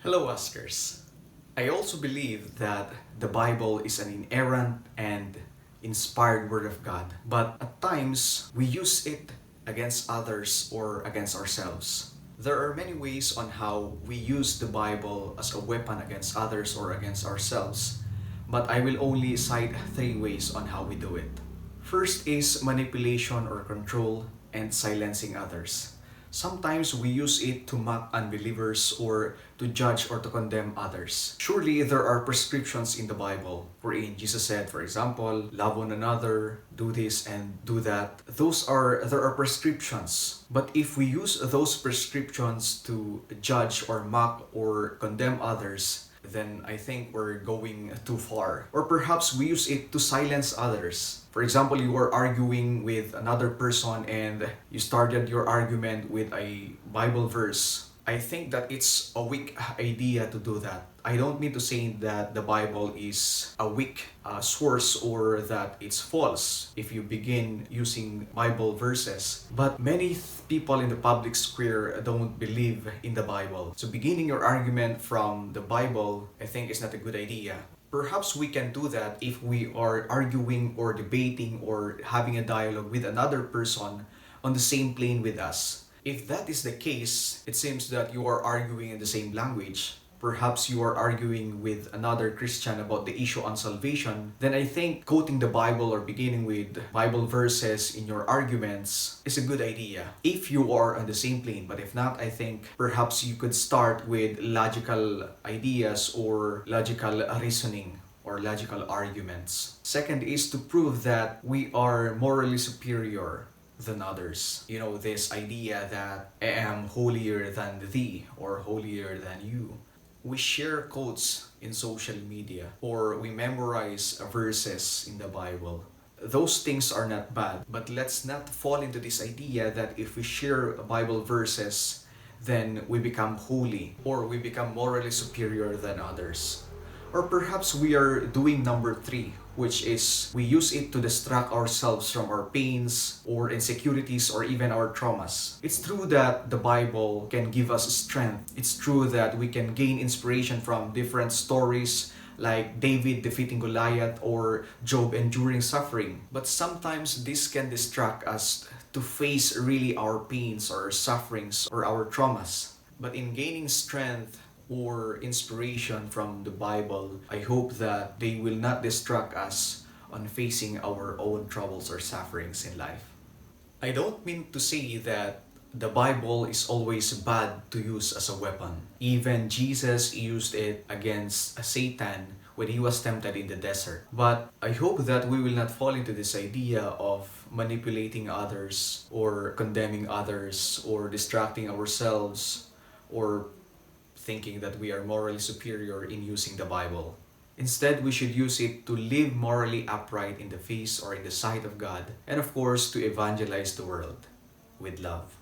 Hello, Askers. I also believe that the Bible is an inerrant and inspired Word of God, but at times we use it against others or against ourselves. There are many ways on how we use the Bible as a weapon against others or against ourselves, but I will only cite 3 ways on how we do it. First is manipulation or control and silencing others. Sometimes we use it to mock unbelievers or to judge or to condemn others. Surely there are prescriptions in the Bible wherein Jesus said, for example, love one another, do this and do that. There are prescriptions. But if we use those prescriptions to judge or mock or condemn others, then I think we're going too far. Or perhaps we use it to silence others. For example, you were arguing with another person and you started your argument with a Bible verse. I think that it's a weak idea to do that. I don't mean to say that the Bible is a weak source or that it's false if you begin using Bible verses. But many people in the public square don't believe in the Bible. So beginning your argument from the Bible, I think is not a good idea. Perhaps we can do that if we are arguing or debating or having a dialogue with another person on the same plane with us. If that is the case, it seems that you are arguing in the same language. Perhaps you are arguing with another Christian about the issue on salvation, then I think quoting the Bible or beginning with Bible verses in your arguments is a good idea if you are on the same plane. But if not, I think perhaps you could start with logical ideas or logical reasoning or logical arguments. Second is to prove that we are morally superior than others. You know, this idea that I am holier than thee or holier than you. We share quotes in social media or we memorize verses in the Bible. Those things are not bad, but let's not fall into this idea that if we share Bible verses, then we become holy or we become morally superior than others. Or perhaps we are doing number 3, which is we use it to distract ourselves from our pains or insecurities or even our traumas. It's true that the Bible can give us strength. It's true that we can gain inspiration from different stories like David defeating Goliath or Job enduring suffering. But sometimes this can distract us to face really our pains or sufferings or our traumas. But in gaining strength or inspiration from the Bible, I hope that they will not distract us on facing our own troubles or sufferings in life. I don't mean to say that the Bible is always bad to use as a weapon. Even Jesus used it against Satan when he was tempted in the desert. But I hope that we will not fall into this idea of manipulating others or condemning others or distracting ourselves or thinking that we are morally superior in using the Bible. Instead, we should use it to live morally upright in the face or in the sight of God, and of course, to evangelize the world with love.